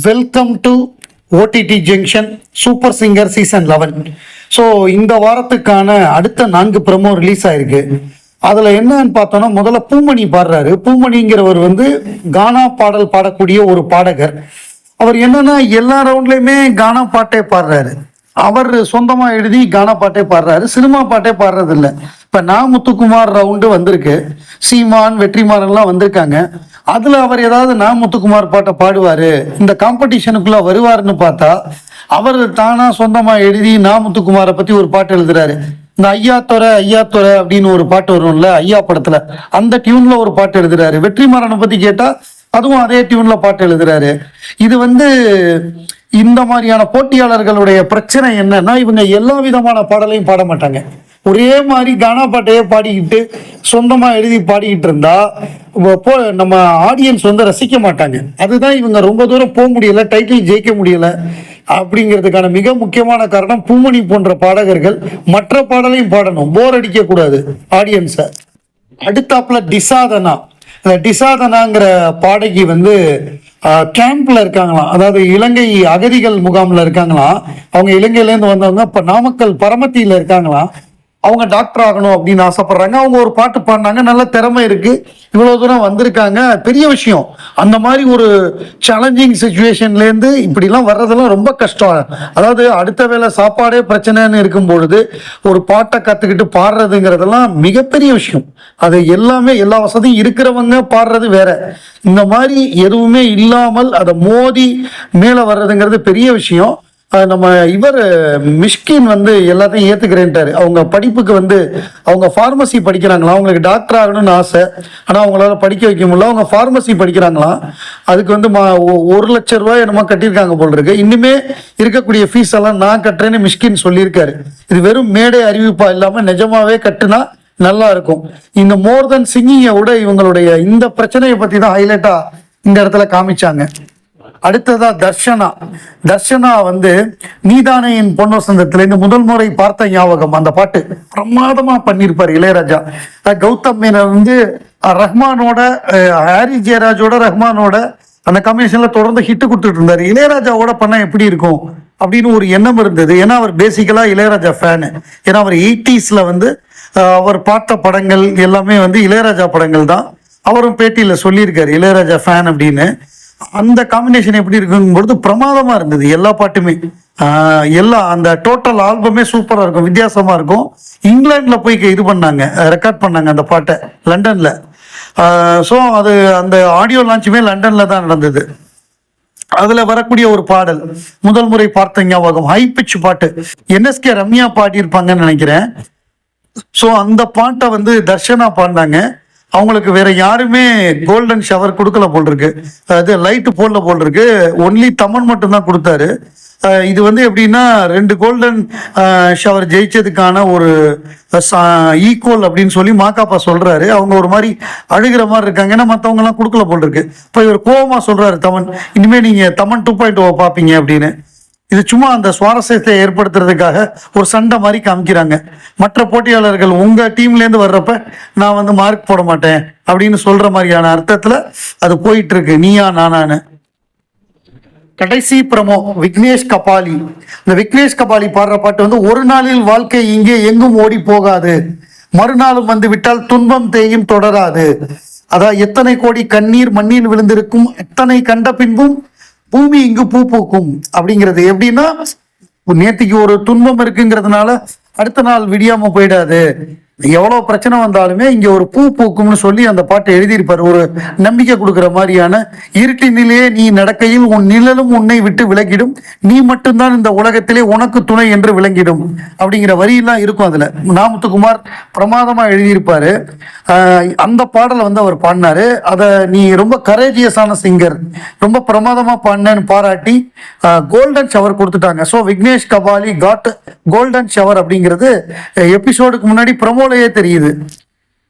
Welcome to OTT junction super singer season 11. So இந்த வாரத்துக்கான அடுத்த 4 ப்ரோமோ ரிலீஸ் ஆயிருக்கு. அதில் என்னன்னு பார்த்தோன்னா, முதல்ல பூமணி பாடுறாரு. பூமணிங்கிறவர் கானா பாடல் பாடக்கூடிய ஒரு பாடகர். அவர் என்னன்னா எல்லா ரவுண்ட்லையுமே கானா பாட்டே பாடுறாரு. அவர் சொந்தமாக எழுதி கானா பாட்டே பாடுறாரு, சினிமா பாட்டே பாடுறது இல்லை. இப்போ முத்துக்குமார் ரவுண்டு வந்திருக்கு, சீமான் வெற்றிமாறன்லாம் வந்திருக்காங்க. அதில் அவர் ஏதாவது முத்துக்குமார் பாட்டை பாடுவார், இந்த காம்படிஷனுக்குள்ளே வருவார்னு பார்த்தா அவர் தானாக சொந்தமாக எழுதி முத்துக்குமாரை பற்றி ஒரு பாட்டு எழுதுறாரு. இந்த ஐயா துறை அப்படின்னு ஒரு பாட்டு வரும்ல ஐயா படத்தில், அந்த டியூனில் ஒரு பாட்டு எழுதுறாரு. வெற்றிமாறனை பற்றி கேட்டால் அதுவும் அதே டியூன்ல பாட்டு எழுதுறாரு. இது இந்த மாதிரியான போட்டியாளர்களுடைய பிரச்சனை என்னன்னா, இவங்க எல்லா விதமான பாடலையும் பாட மாட்டாங்க. ஒரே மாதிரி கானா பாட்டையே பாடிக்கிட்டு சொந்தமா எழுதி பாடிக்கிட்டு இருந்தா நம்ம ஆடியன்ஸ் ரசிக்க மாட்டாங்க. அதுதான் இவங்க ரொம்ப தூரம் போக முடியல, டைட்டில் ஜெயிக்க முடியல அப்படிங்கிறதுக்கான மிக முக்கியமான காரணம். பூமணி போன்ற பாடகர்கள் மற்ற பாடலையும் பாடணும், போர் அடிக்க கூடாது ஆடியன்ஸை. அடுத்தாப்புல டிசாதனாங்கிற பாடகி கேம்ப்ல இருக்காங்களாம், அதாவது இலங்கை அகதிகள் முகாம்ல இருக்காங்களாம். அவங்க இலங்கையிலேருந்து வந்தவங்க இப்ப நாமக்கல் பரமத்தியில இருக்காங்களாம். அவங்க டாக்டர் ஆகணும் அப்படின்னு ஆசைப்படுறாங்க. அவங்க ஒரு பாட்டு பாடினாங்க, நல்ல திறமை இருக்கு, இவ்வளவு தூரம் வந்திருக்காங்க, பெரிய விஷயம். அந்த மாதிரி ஒரு சேலஞ்சிங் சுச்சுவேஷன்ல இருந்து இப்படிலாம் வர்றதெல்லாம் ரொம்ப கஷ்டம். அதாவது அடுத்த வேளை சாப்பாடே பிரச்சனைன்னு இருக்கும் பொழுது ஒரு பாட்டை கத்துக்கிட்டு பாடுறதுங்கிறதெல்லாம் மிகப்பெரிய விஷயம். அது எல்லாமே எல்லா வசதியும் இருக்கிறவங்க பாடுறது வேற, இந்த மாதிரி எதுவுமே இல்லாமல் அதை மோதி மேல வர்றதுங்கிறது பெரிய விஷயம். நம்ம மிஷ்கின் எல்லாத்தையும் ஏத்துக்கிறேன்ட்டாரு. அவங்க படிப்புக்கு அவங்க ஃபார்மசி படிக்கிறாங்களா, அவங்களுக்கு டாக்டர் ஆகணும்னு ஆசை, ஆனா அவங்களால படிக்க வைக்க முடியல. அவங்க ஃபார்மசி படிக்கிறாங்களாம், அதுக்கு 1 லட்சம் ரூபாய் என்னமோ கட்டியிருக்காங்க போல் இருக்கு. இன்னுமே இருக்கக்கூடிய ஃபீஸ் எல்லாம் நான் கட்டுறேன்னு மிஷ்கின் சொல்லியிருக்காரு. இது வெறும் மேடை அறிவிப்பா இல்லாம நிஜமாவே கட்டுனா நல்லா இருக்கும். இந்த மோர் தென் சிங்கிங்கை விட இவங்களுடைய இந்த பிரச்சனையை பத்தி தான் ஹைலைட்டா இந்த இடத்துல காமிச்சாங்க. அடுத்ததா தர்ஷனா நீதானே என் பொன் வசந்தத்துல இந்த முதல் முறை பார்த்த ஞாபகம், அந்த பாட்டு பிரமாதமா பண்ணிருப்பாரு இளையராஜா. கௌதம் மேனன் ரஹ்மானோட, ஹாரி ஜெயராஜோட ரஹ்மானோட அந்த காம்பினேஷன்ல தொடர்ந்து ஹிட் கொடுத்துட்டு இருந்தாரு. இளையராஜாவோட பண்ணா எப்படி இருக்கும் அப்படின்னு ஒரு எண்ணம் இருந்தது. ஏன்னா அவர் பேசிக்கலா இளையராஜா ஃபேனு. ஏன்னா அவர் 80s அவர் பார்த்த படங்கள் எல்லாமே இளையராஜா படங்கள் தான். அவரும் பேட்டியில சொல்லியிருக்காரு இளையராஜா ஃபேன் அப்படின்னு. அந்த காம்பினேஷன் எப்படி இருக்குங்கும்போது பிரமாதமா இருந்தது. எல்லா பாட்டுமே அந்த டோட்டல் ஆல்பமே சூப்பரா இருக்கும், வித்தியாசமா இருக்கும். இங்கிலாந்துல போய் இது பண்ணாங்க, ரெக்கார்ட் பண்ணாங்க அந்த பாட்டை லண்டன்ல. ஸோ அது அந்த ஆடியோ லான்ச்சுமே லண்டன்ல தான் நடந்தது. அதுல வரக்கூடிய ஒரு பாடல் முதல் முறை பார்த்த ஞாபகம், ஹை பிச் பாட்டு, NSK ரம்யா பாடியிருப்பாங்கன்னு நினைக்கிறேன். ஸோ அந்த பாட்டை தர்ஷனா பாடினாங்க. அவங்களுக்கு வேற யாருமே கோல்டன் ஷவர் கொடுக்கல போல் இருக்கு, அது லைட்டு போடல போல் இருக்கு. ஒன்லி தமன் மட்டும் தான் கொடுத்தாரு. இது எப்படின்னா 2 கோல்டன் ஷவர் ஜெயிச்சதுக்கான ஒரு ஈக்குவல் அப்படின்னு சொல்லி மாக்காப்பா சொல்றாரு. அவங்க ஒரு மாதிரி அழுகிற மாதிரி இருக்காங்க, ஏன்னா மற்றவங்க எல்லாம் கொடுக்கல போல் இருக்கு. இப்போ இவர் கோவமா சொல்றாரு தமன், இனிமே நீங்க தமன் 2.0 பார்ப்பீங்க அப்படின்னு. இது சும்மா அந்த சுவாரஸ்யத்தை ஏற்படுத்துறதுக்காக ஒரு சண்டை மாதிரி காமிக்கிறாங்க. மற்ற போட்டியாளர்கள் உங்க டீம்ல இருந்து வர்றப்ப நான் மார்க் போட மாட்டேன் அப்படின்னு சொல்ற மாதிரியான அர்த்தத்துல அது போயிட்டு இருக்கு, நீயா நானான்னு. கடைசி பிரமோ விக்னேஷ் கபாலி. இந்த விக்னேஷ் கபாலி பாடுற பாட்டு ஒரு நாளில் வாழ்க்கை இங்கே எங்கும் ஓடி போகாது, மறுநாளும் விட்டால் துன்பம் தேயும் தொடராது. அதான் எத்தனை கோடி கண்ணீர் மண்ணில் விழுந்திருக்கும், எத்தனை கண்ட பின்பும் பூமி இங்கு பூ பூக்கும் அப்படிங்கிறது. எப்படின்னா நேற்றுக்கு ஒரு துன்பம் இருக்குங்கிறதுனால அடுத்த நாள் விடியாம போயிடாது, எவ்வளவு பிரச்சனை வந்தாலுமே இங்க ஒரு பூ பூக்கும்னு சொல்லி அந்த பாட்டை எழுதியிருப்பார். ஒரு நம்பிக்கை கொடுக்குற மாதிரியான, இருட்டினிலே நீ நடக்கையில் உன் நிழலும் உன்னை விட்டு விலகிடும், நீ மட்டும்தான் இந்த உலகத்திலே உனக்கு துணை என்று விளங்கிடும் அப்படிங்கிற வரியெல்லாம் இருக்கும். அதுல முத்துக்குமார் பிரமாதமா எழுதியிருப்பாரு. அந்த பாடலை அவர் பாடினாரு. அதை நீ ரொம்ப கரேஜியஸான சிங்கர், ரொம்ப பிரமாதமா பாடினேன்னு பாராட்டி கோல்டன் ஷவர் கொடுத்துட்டாங்க. So Vignesh Kabali got golden shower அப்படிங்கிறது எபிசோடுக்கு முன்னாடி ப்ரமோலையே தெரியுது.